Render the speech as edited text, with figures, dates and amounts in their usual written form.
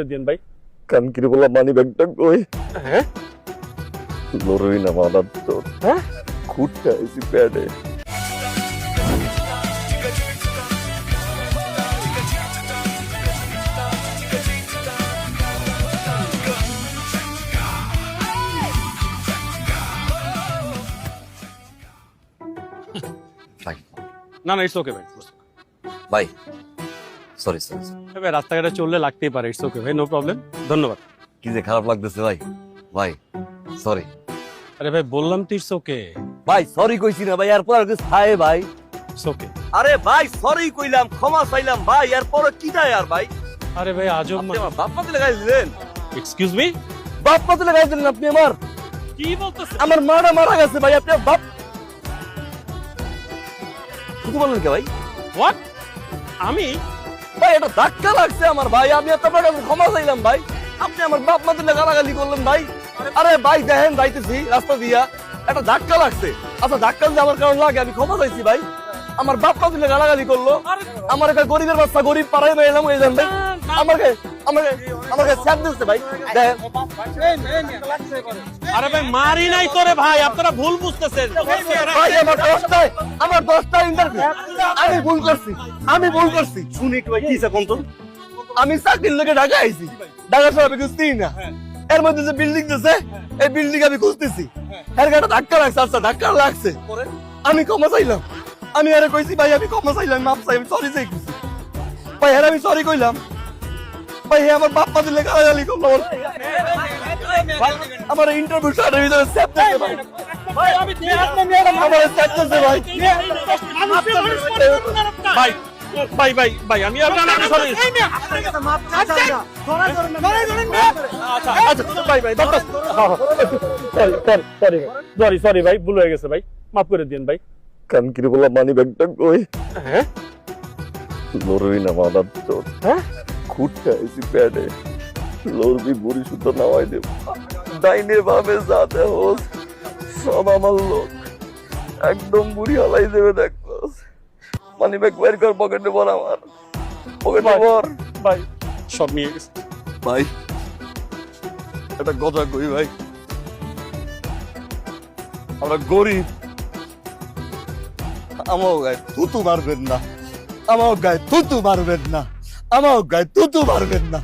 দিন ভাই। কানকিরি বলা মানি ব্যাগটা কই? হ্যাঁ লড়ই না মাদার তোর। হ্যাঁ খুঁটটা এসি প্যাডে। ভাই না না, ইটস ওকে ভাই। ভাই সরি সরি ভাই রাস্তাঘাটে চললে লাগতেই পারে, ইটস ওকে ভাই, নো প্রবলেম, ধন্যবাদ। কি যে খারাপ লাগতেছে ভাই। ভাই সরি আরে ভাই বললাম তো ইটস ওকে, ভাই সরি কইছি না ভাই, এরপর আর কিছু খায় ভাই। It's okay. আরে ভাই সরি কইলাম, ক্ষমা চাইলাম ভাই, এরপর কি যায় আর ভাই? আরে ভাই আজব আপনি আমার বাপ মাতে লাগাই দিলেন। এক্সকিউজ মি, বাপ মাতে লাগাই দিলেন আপনি আমার। কি বলতেছেন? আমার মারা মারা গেছে ভাই, আপনি বাপ শুধু বললেন কে ভাই? হোয়াট? আমি ভাই এটা ধাক্কা লাগছে আমার ভাই, আমি আপনার কাছে ক্ষমা চাইলাম ভাই, আপনি আমার বাপ মাতে গালাগালি করলেন ভাই। আরে ভাই দেখেন যাইতেছি রাস্তা দিয়া, একটা ধাক্কা লাগছে। আচ্ছা ধাক্কা যদি আমার কারণ লাগে, আমি ক্ষমা চাইছি ভাই। আমার বাপ মা দিলে গালাগালি করলো, আমার একটা গরিবের বাচ্চা, গরিব পাড়ায় মেলাম হয়ে যান ভাই। আমাকে আমাকে আমাকে স্যাপ দিচ্ছে ভাই দেখেন। আরে ভাই মারি নাই তোরে ভাই, আপনারা ভুল বুঝতেছেন। ভাই আমার দশটা ইন্টারভিউ, আমি ভুল করছি শুনি একটু ভাই, কি কোন তো আমি চাকরির লোকে ঢাকা আইছি, ঢাকা শহরে আমি খুঁজতেই না, এর মধ্যে যে বিল্ডিং দিছে এই বিল্ডিং আমি খুঁজতেছি, এর গাড়ি ধাক্কা লাগছে। আচ্ছা ধাক্কা লাগছে, আমি ক্ষমা চাইলাম, আমি আরে কইছি ভাই আমি ক্ষমা চাইলাম, মাপ চাই, আমি সরি চাই কইছি ভাই, হ্যাঁ আমি সরি কইলাম ভাই। হ্যাঁ আমার বাপ মা দিলে গালাগালি করলো, আমার ইন্টারভিউ শার্টের ভিতরে স্যাপ দিছে ভাই, আমার স্যাপ দিছে ভাই। ভাই ভাই ভাই ভাই আমি আপনার সরি। আচ্ছা আচ্ছা ভাই ভাই সরি সরি ভাই, ভুল হয়ে গেছে ভাই, মাফ করে দিন ভাই। কানকিরি বলা মানি ব্যাগটা কই? হ্যাঁ লড়ই না মাদার তোর। হ্যাঁ খুঁটটা এসি প্যাডে। লড়বি বুড়ি সুতো নামাই দেব। ডাইনে বামে যাতে হোস সব আমার লোক, একদম বুড়ি হালাই দেবে দেখো। মানি ব্যাগ বের কর, পকেটে ভর, আমার পকেটে ভর। ভাই সব নিয়ে গেছে ভাই একটা কথা কই ভাই, আমরা গরিব, আমার গায়ে থুতু মারবেন না, আমার গায়ে থুতু মারবেন না, আমার গায়ে থুতু মারবেন না।